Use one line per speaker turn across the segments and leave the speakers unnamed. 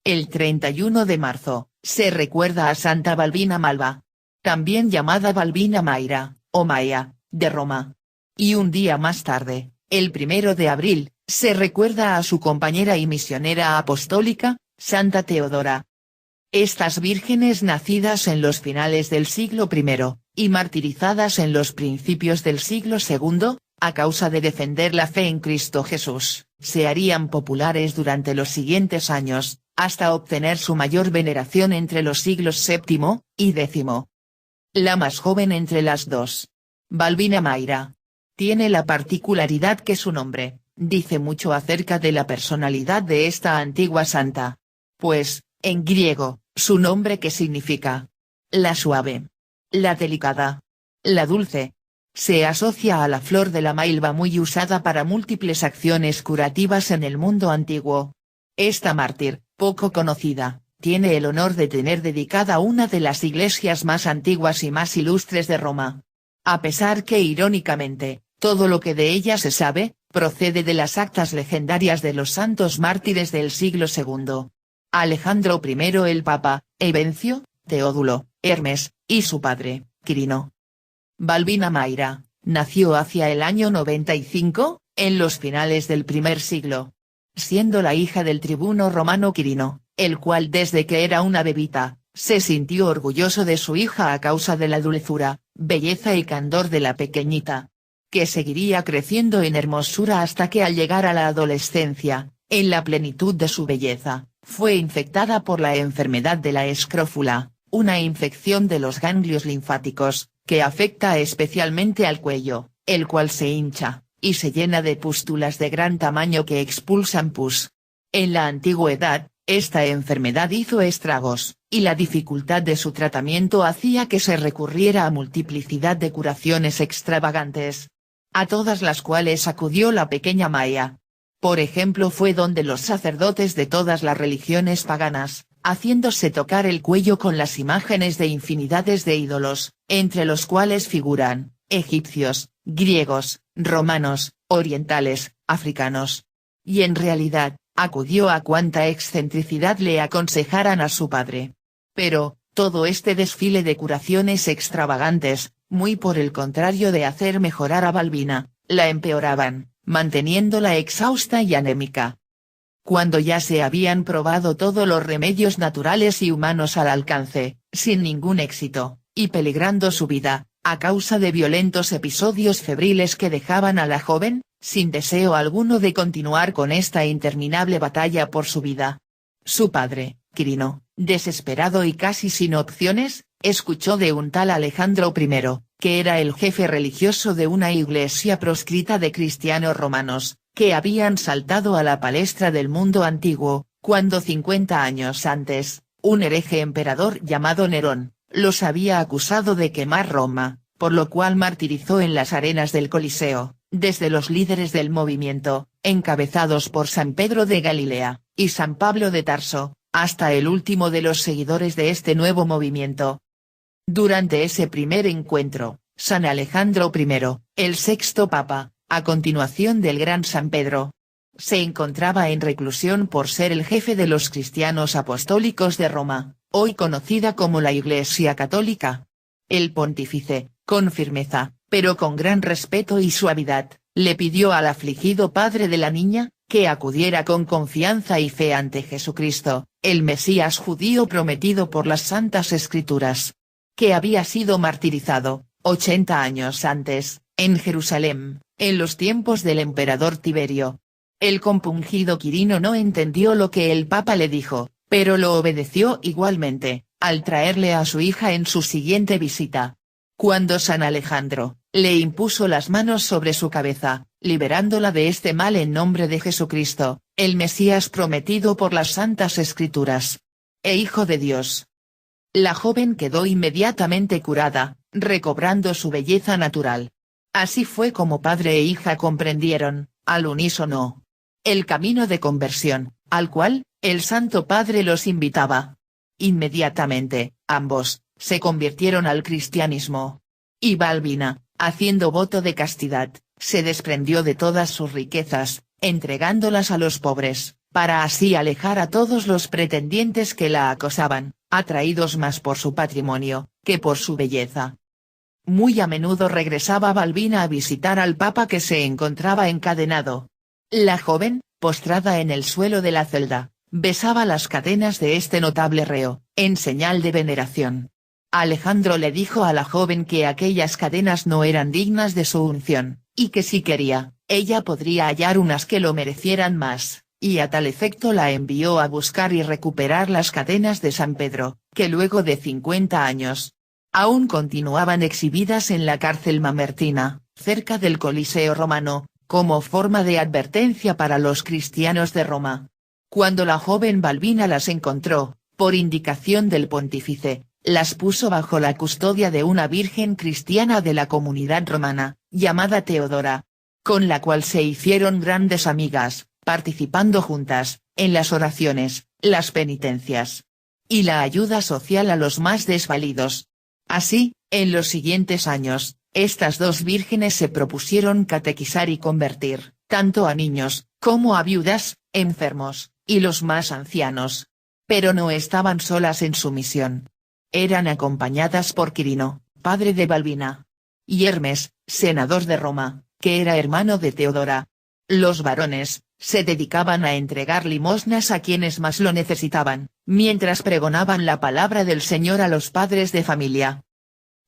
El 31 de marzo, se recuerda a Santa Balbina Malva, también llamada Balbina Mayra, o Maya, de Roma. Y un día más tarde, el 1 de abril, se recuerda a su compañera y misionera apostólica, Santa Teodora. Estas vírgenes nacidas en los finales del siglo I, y martirizadas en los principios del siglo II, a causa de defender la fe en Cristo Jesús, se harían populares durante los siguientes años, hasta obtener su mayor veneración entre los siglos VII y X. La más joven entre las dos, Balbina Mayra, tiene la particularidad que su nombre, dice mucho acerca de la personalidad de esta antigua santa. Pues, en griego, su nombre que significa la suave, la delicada, la dulce, se asocia a la flor de la malva muy usada para múltiples acciones curativas en el mundo antiguo. Esta mártir, poco conocida, tiene el honor de tener dedicada una de las iglesias más antiguas y más ilustres de Roma. A pesar que irónicamente, todo lo que de ella se sabe, procede de las actas legendarias de los santos mártires del siglo II. Alejandro I el Papa, Evencio, Teodulo, Hermes, y su padre, Quirino. Balbina Mayra, nació hacia el año 95, en los finales del I siglo. Siendo la hija del tribuno romano Quirino, el cual desde que era una bebita, se sintió orgulloso de su hija a causa de la dulzura, belleza y candor de la pequeñita, que seguiría creciendo en hermosura hasta que al llegar a la adolescencia, en la plenitud de su belleza, fue infectada por la enfermedad de la escrófula, una infección de los ganglios linfáticos, que afecta especialmente al cuello, el cual se hincha, y se llena de pústulas de gran tamaño que expulsan pus. En la antigüedad, esta enfermedad hizo estragos, y la dificultad de su tratamiento hacía que se recurriera a multiplicidad de curaciones extravagantes, a todas las cuales acudió la pequeña Maya. Por ejemplo, fue donde los sacerdotes de todas las religiones paganas, haciéndose tocar el cuello con las imágenes de infinidades de ídolos, entre los cuales figuran, egipcios, griegos, romanos, orientales, africanos. Y en realidad, acudió a cuanta excentricidad le aconsejaran a su padre. Pero, todo este desfile de curaciones extravagantes, muy por el contrario de hacer mejorar a Balbina, la empeoraban, manteniéndola exhausta y anémica. Cuando ya se habían probado todos los remedios naturales y humanos al alcance, sin ningún éxito, y peligrando su vida, a causa de violentos episodios febriles que dejaban a la joven, sin deseo alguno de continuar con esta interminable batalla por su vida. Su padre, Quirino, desesperado y casi sin opciones, escuchó de un tal Alejandro I, que era el jefe religioso de una iglesia proscrita de cristianos romanos, que habían saltado a la palestra del mundo antiguo, cuando 50 años antes, un hereje emperador llamado Nerón, los había acusado de quemar Roma, por lo cual martirizó en las arenas del Coliseo, desde los líderes del movimiento, encabezados por San Pedro de Galilea, y San Pablo de Tarso, hasta el último de los seguidores de este nuevo movimiento. Durante ese primer encuentro, San Alejandro I, el sexto papa, a continuación del gran San Pedro, se encontraba en reclusión por ser el jefe de los cristianos apostólicos de Roma, hoy conocida como la Iglesia Católica. El pontífice, con firmeza, pero con gran respeto y suavidad, le pidió al afligido padre de la niña, que acudiera con confianza y fe ante Jesucristo, el Mesías judío prometido por las Santas Escrituras, que había sido martirizado, 80 años antes, en Jerusalén, en los tiempos del emperador Tiberio. El compungido Quirino no entendió lo que el Papa le dijo, pero lo obedeció igualmente, al traerle a su hija en su siguiente visita. Cuando San Alejandro, le impuso las manos sobre su cabeza, liberándola de este mal en nombre de Jesucristo, el Mesías prometido por las Santas Escrituras, e Hijo de Dios. La joven quedó inmediatamente curada, recobrando su belleza natural. Así fue como padre e hija comprendieron, al unísono, el camino de conversión, al cual, el Santo Padre los invitaba. Inmediatamente, ambos, se convirtieron al cristianismo. Y Balbina, haciendo voto de castidad, se desprendió de todas sus riquezas, entregándolas a los pobres, para así alejar a todos los pretendientes que la acosaban, atraídos más por su patrimonio, que por su belleza. Muy a menudo regresaba Balbina a visitar al papa que se encontraba encadenado. La joven, postrada en el suelo de la celda, besaba las cadenas de este notable reo, en señal de veneración. Alejandro le dijo a la joven que aquellas cadenas no eran dignas de su unción, y que si quería, ella podría hallar unas que lo merecieran más, y a tal efecto la envió a buscar y recuperar las cadenas de San Pedro, que luego de 50 años, aún continuaban exhibidas en la cárcel mamertina, cerca del Coliseo romano, como forma de advertencia para los cristianos de Roma. Cuando la joven Balbina las encontró, por indicación del pontífice, las puso bajo la custodia de una virgen cristiana de la comunidad romana, llamada Teodora, con la cual se hicieron grandes amigas, participando juntas, en las oraciones, las penitencias y la ayuda social a los más desvalidos. Así, en los siguientes años, estas dos vírgenes se propusieron catequizar y convertir, tanto a niños, como a viudas, enfermos, y los más ancianos. Pero no estaban solas en su misión. Eran acompañadas por Quirino, padre de Balbina, y Hermes, senador de Roma, que era hermano de Teodora. Los varones, se dedicaban a entregar limosnas a quienes más lo necesitaban, mientras pregonaban la palabra del Señor a los padres de familia.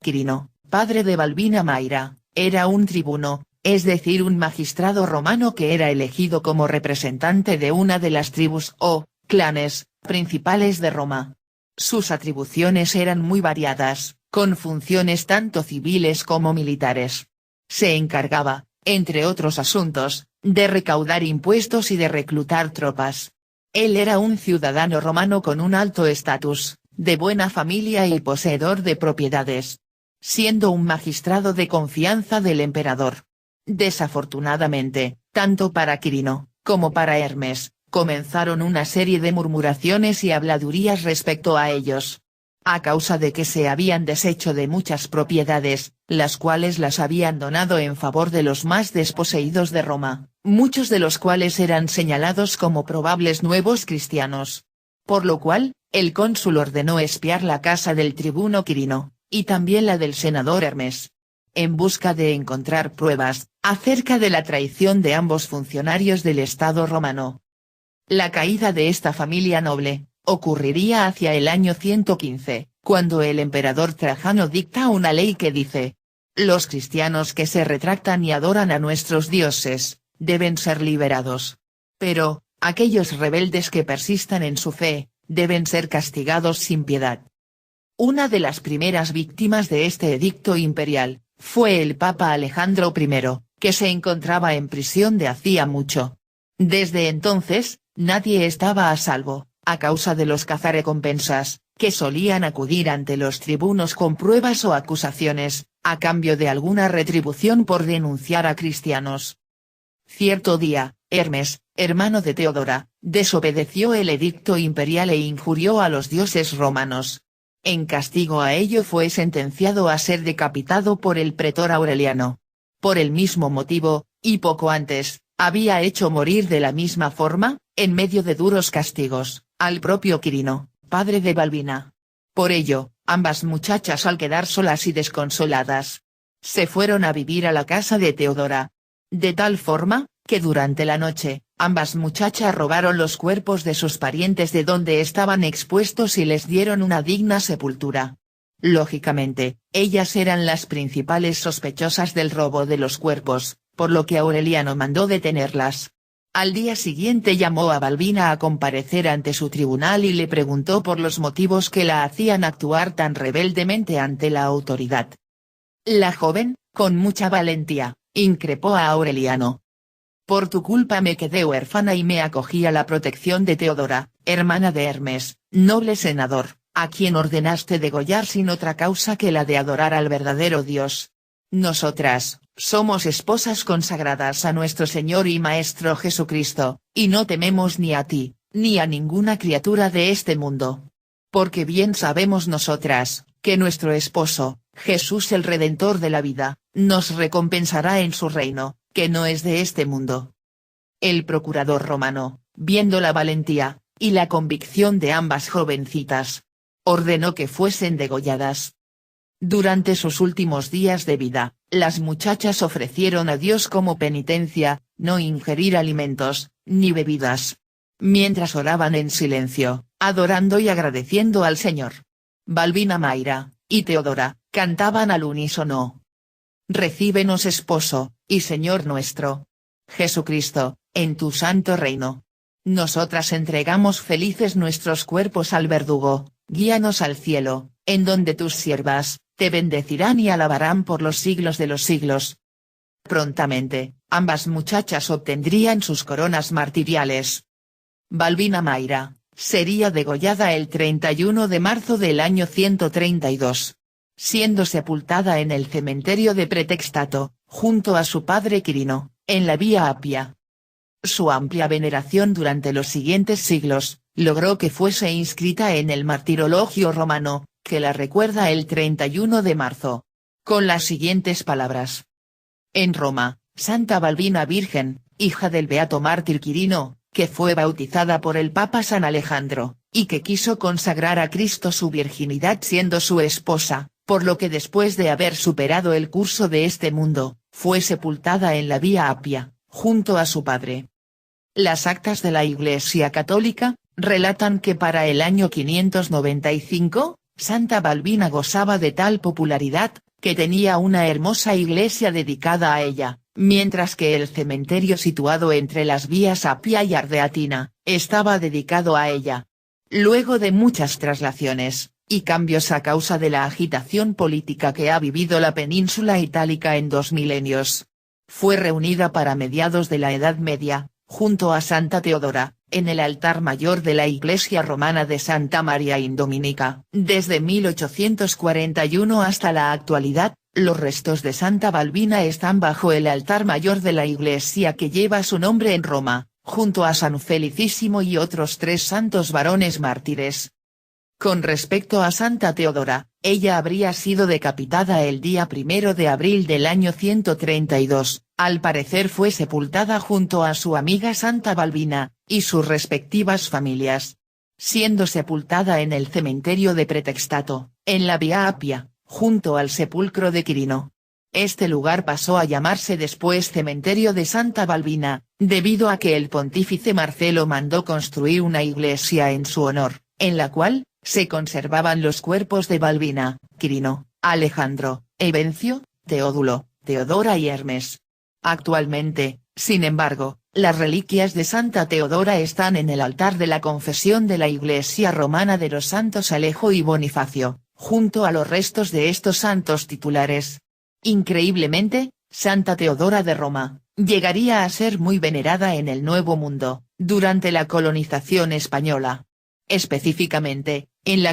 Quirino, padre de Balbina Mayra, era un tribuno, es decir un magistrado romano que era elegido como representante de una de las tribus o clanes principales de Roma. Sus atribuciones eran muy variadas, con funciones tanto civiles como militares. Se encargaba, entre otros asuntos, de recaudar impuestos y de reclutar tropas. Él era un ciudadano romano con un alto estatus, de buena familia y poseedor de propiedades, siendo un magistrado de confianza del emperador. Desafortunadamente, tanto para Quirino, como para Hermes, comenzaron una serie de murmuraciones y habladurías respecto a ellos. A causa de que se habían deshecho de muchas propiedades, las cuales las habían donado en favor de los más desposeídos de Roma, muchos de los cuales eran señalados como probables nuevos cristianos. Por lo cual, el cónsul ordenó espiar la casa del tribuno Quirino, y también la del senador Hermes, en busca de encontrar pruebas acerca de la traición de ambos funcionarios del Estado romano. La caída de esta familia noble ocurriría hacia el año 115, cuando el emperador Trajano dicta una ley que dice: los cristianos que se retractan y adoran a nuestros dioses, deben ser liberados. Pero, aquellos rebeldes que persistan en su fe, deben ser castigados sin piedad. Una de las primeras víctimas de este edicto imperial, fue el Papa Alejandro I, que se encontraba en prisión de hacía mucho. Desde entonces, nadie estaba a salvo, a causa de los cazarrecompensas, que solían acudir ante los tribunos con pruebas o acusaciones, a cambio de alguna retribución por denunciar a cristianos. Cierto día, Hermes, hermano de Teodora, desobedeció el edicto imperial e injurió a los dioses romanos. En castigo a ello fue sentenciado a ser decapitado por el pretor Aureliano. Por el mismo motivo, y poco antes, había hecho morir de la misma forma, en medio de duros castigos, al propio Quirino, padre de Balbina. Por ello, ambas muchachas al quedar solas y desconsoladas, se fueron a vivir a la casa de Teodora. De tal forma, que durante la noche, ambas muchachas robaron los cuerpos de sus parientes de donde estaban expuestos y les dieron una digna sepultura. Lógicamente, ellas eran las principales sospechosas del robo de los cuerpos, por lo que Aureliano mandó detenerlas. Al día siguiente llamó a Balbina a comparecer ante su tribunal y le preguntó por los motivos que la hacían actuar tan rebeldemente ante la autoridad. La joven, con mucha valentía, increpó a Aureliano. Por tu culpa me quedé huérfana y me acogí a la protección de Teodora, hermana de Hermes, noble senador, a quien ordenaste degollar sin otra causa que la de adorar al verdadero Dios. Nosotras, somos esposas consagradas a nuestro Señor y Maestro Jesucristo, y no tememos ni a ti, ni a ninguna criatura de este mundo. Porque bien sabemos nosotras, que nuestro esposo, Jesús el Redentor de la vida, nos recompensará en su reino, que no es de este mundo. El procurador romano, viendo la valentía y la convicción de ambas jovencitas, ordenó que fuesen degolladas. Durante sus últimos días de vida, las muchachas ofrecieron a Dios como penitencia, no ingerir alimentos, ni bebidas. Mientras oraban en silencio, adorando y agradeciendo al Señor. Balbina Mayra y Teodora cantaban al unísono: Recíbenos, esposo, y Señor nuestro Jesucristo, en tu santo reino. Nosotras entregamos felices nuestros cuerpos al verdugo, guíanos al cielo, en donde tus siervas te bendecirán y alabarán por los siglos de los siglos. Prontamente, ambas muchachas obtendrían sus coronas martiriales. Balbina Mayra sería degollada el 31 de marzo del año 132. Siendo sepultada en el cementerio de Pretextato, junto a su padre Quirino, en la Vía Apia. Su amplia veneración durante los siguientes siglos, logró que fuese inscrita en el Martirologio romano, que la recuerda el 31 de marzo. Con las siguientes palabras. En Roma, Santa Balbina Virgen, hija del beato mártir Quirino, que fue bautizada por el Papa San Alejandro, y que quiso consagrar a Cristo su virginidad siendo su esposa, por lo que después de haber superado el curso de este mundo, fue sepultada en la Vía Apia, junto a su padre. Las actas de la Iglesia Católica relatan que para el año 595, Santa Balbina gozaba de tal popularidad, que tenía una hermosa iglesia dedicada a ella, mientras que el cementerio situado entre las vías Apia y Ardeatina, estaba dedicado a ella. Luego de muchas traslaciones y cambios a causa de la agitación política que ha vivido la península itálica en 2 milenios, fue reunida para mediados de la Edad Media, junto a Santa Teodora, en el altar mayor de la iglesia romana de Santa María in Dominica. Desde 1841 hasta la actualidad, los restos de Santa Balbina están bajo el altar mayor de la iglesia que lleva su nombre en Roma, junto a San Felicísimo y otros 3 santos varones mártires. Con respecto a Santa Teodora, ella habría sido decapitada el día 1 de abril del año 132, al parecer fue sepultada junto a su amiga Santa Balbina, y sus respectivas familias. Siendo sepultada en el cementerio de Pretextato, en la Vía Apia, junto al sepulcro de Quirino. Este lugar pasó a llamarse después Cementerio de Santa Balbina, debido a que el pontífice Marcelo mandó construir una iglesia en su honor, en la cual se conservaban los cuerpos de Balbina, Quirino, Alejandro, Evencio, Teodulo, Teodora y Hermes. Actualmente, sin embargo, las reliquias de Santa Teodora están en el altar de la confesión de la Iglesia romana de los santos Alejo y Bonifacio, junto a los restos de estos santos titulares. Increíblemente, Santa Teodora de Roma llegaría a ser muy venerada en el Nuevo Mundo, durante la colonización española. Específicamente, en la